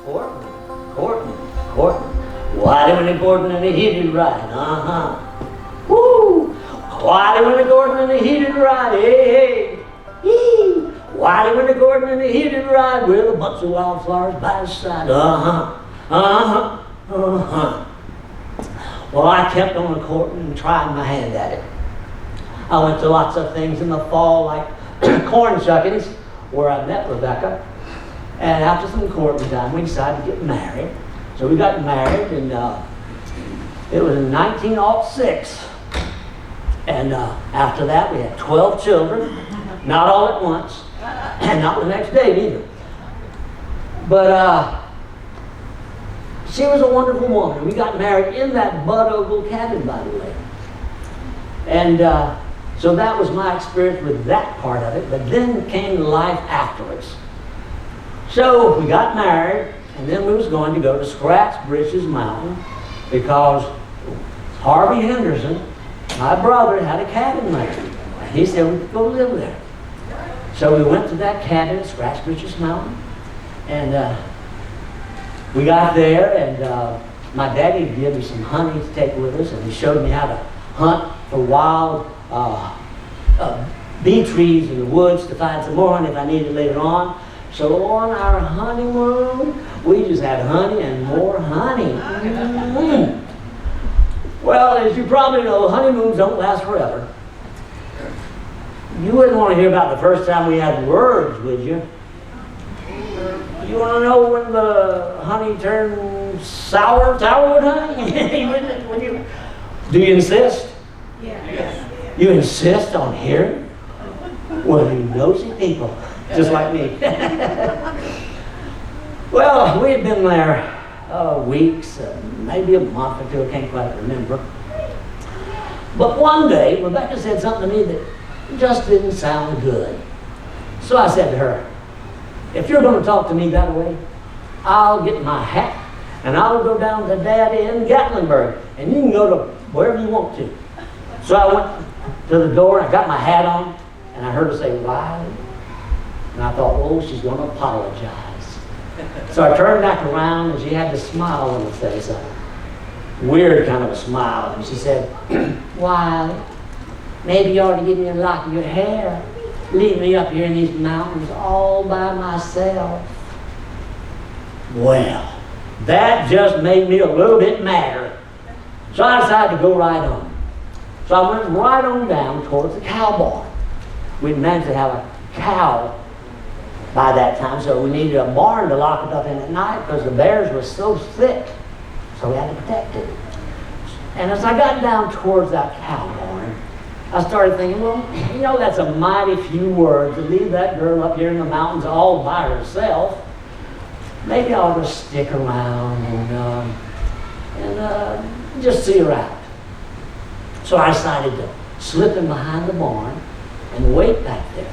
Courting, courting, courting. Whitey when they courting and they hit it right, Woo! Whitey when they courting and they hit it right, hey, hey. Yee! Whitey when they courting and they hit it right, with a bunch of wildflowers by his side, Well, I kept on courting and trying my hand at it. I went to lots of things in the fall, like corn shuckings, where I met Rebecca. And after some courting time, we decided to get married. So we got married, and it was in 1906. And after that, we had 12 children, not all at once, and not the next day either. But she was a wonderful woman. We got married in that Bud Ogle cabin, by the way. And so that was my experience with that part of it. But then came life afterwards. So we got married, and then we was going to go to Scratch Britches Mountain because Harvey Henderson, my brother, had a cabin there. He said we could go live there. So we went to that cabin at Scratch Britches Mountain, and we got there, and my daddy gave me some honey to take with us, and he showed me how to hunt for wild bee trees in the woods to find some more honey if I needed later on. So on our honeymoon, we just had honey and more honey. Well, as you probably know, honeymoons don't last forever. You wouldn't want to hear about the first time we had words, would you? You want to know when the honey turned sour with honey? Do you insist? Yes. You insist on hearing? Well, you nosy people, just like me. Well, we had been there weeks, maybe a month or two, I can't quite remember. But one day, Rebecca said something to me that just didn't sound good. So I said to her, if you're going to talk to me that way, I'll get my hat and I'll go down to Daddy in Gatlinburg, and you can go to wherever you want to. So I went to the door, and I got my hat on, and I heard her say, Wiley. And I thought, oh, she's going to apologize. So I turned back around, and she had this smile on her face, a weird kind of a smile. And she said, Wiley, maybe you ought to give me a lock of your hair. Leave me up here in these mountains all by myself. Well, that just made me a little bit madder. So I decided to go right on. So I went right on down towards the cow barn. We'd managed to have a cow by that time, so we needed a barn to lock it up in at night because the bears were so thick. So we had to protect it. And as I got down towards that cow barn, I started thinking, well, you know, that's a mighty few words to leave that girl up here in the mountains all by herself. Maybe I'll just stick around and just see her out. So I decided to slip in behind the barn and wait back there.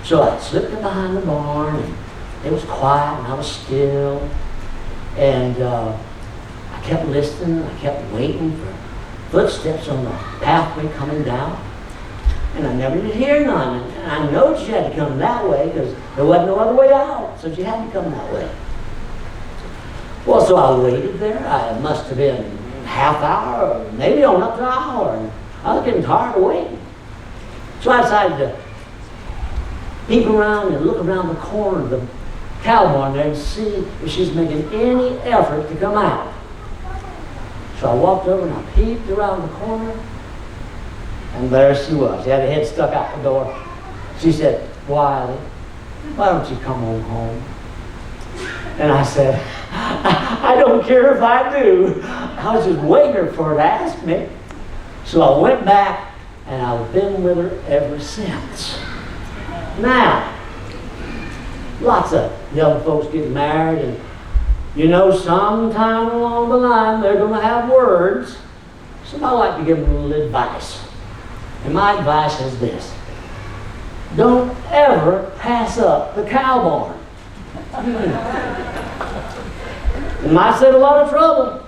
So I slipped in behind the barn, and it was quiet, and I was still. And I kept listening, I kept waiting for footsteps on the pathway coming down. And I never did hear none. And I know she had to come that way because there wasn't no other way out. So she had to come that way. Well, so I waited there. I must have been half hour, or maybe on up to an hour. And I was getting tired of waiting. So I decided to peek around and look around the corner of the cow barn there and see if she's making any effort to come out. So I walked over and I peeped around the corner, and there she was. She had her head stuck out the door. She said, Wiley, why don't you come on home? And I said, I don't care if I do. I was just waiting for her to ask me. So I went back, and I've been with her ever since. Now, lots of young folks get married, and you know, sometime along the line, they're going to have words. So I like to give them a little advice. And my advice is this. Don't ever pass up the cow barn. It might save a lot of trouble.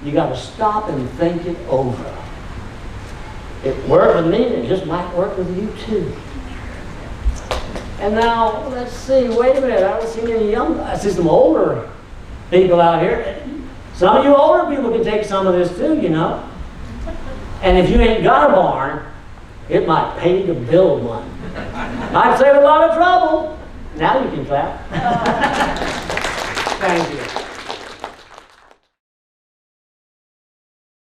You got to stop and think it over. It worked with me, and it just might work with you too. And now, let's see, wait a minute, I don't see any young, I see some older people out here. Some of you older people can take some of this too, you know. And if you ain't got a barn, it might pay to build one. Might save a lot of trouble. Now you can clap. Thank you.